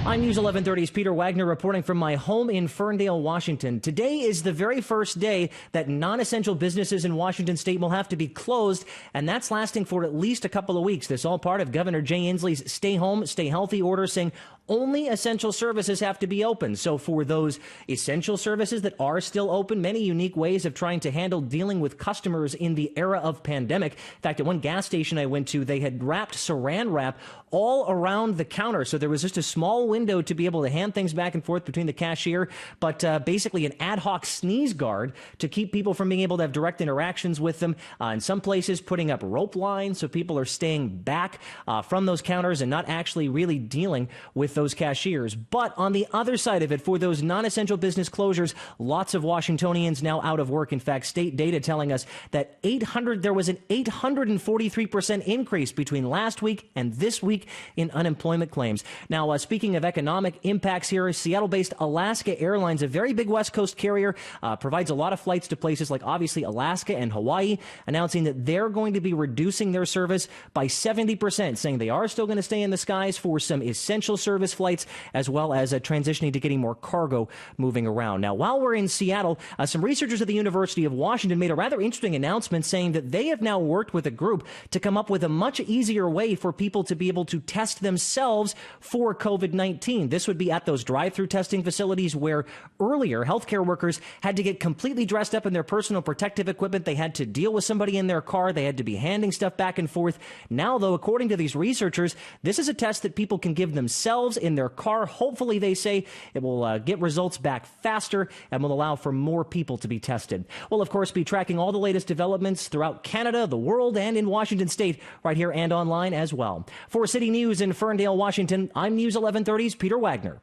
I'm News 1130's Peter Wagner reporting from my home in Ferndale, Washington. Today is the very first day that non-essential businesses in Washington state will have to be closed, and that's lasting for at least a couple of weeks. This all part of Governor Jay Inslee's Stay Home, Stay Healthy order saying only essential services have to be open. So for those essential services that are still open, many unique ways of trying to handle dealing with customers in the era of pandemic. In fact, at one gas station I went to, they had wrapped saran wrap all around the counter. So there was just a small window to be able to hand things back and forth between the cashier, but basically an ad hoc sneeze guard to keep people from being able to have direct interactions with them. In some places, putting up rope lines so people are staying back from those counters and not actually really dealing with those cashiers. But on the other side of it, for those non-essential business closures, lots of Washingtonians now out of work. In fact, state data telling us that there was an 843% increase between last week and this week in unemployment claims. Now, speaking of economic impacts here, Seattle-based Alaska Airlines, a very big West Coast carrier, provides a lot of flights to places like obviously Alaska and Hawaii, announcing that they're going to be reducing their service by 70%, saying they are still going to stay in the skies for some essential service flights, as well as transitioning to getting more cargo moving around. Now, while we're in Seattle, some researchers at the University of Washington made a rather interesting announcement saying that they have now worked with a group to come up with a much easier way for people to be able to test themselves for COVID-19. This would be at those drive-through testing facilities where earlier healthcare workers had to get completely dressed up in their personal protective equipment. They had to deal with somebody in their car. They had to be handing stuff back and forth. Now, though, according to these researchers, this is a test that people can give themselves in their car. Hopefully, they say it will get results back faster and will allow for more people to be tested. We'll, of course, be tracking all the latest developments throughout Canada, the world, and in Washington state right here and online as well. For City News in Ferndale, Washington, I'm News 1130's Peter Wagner.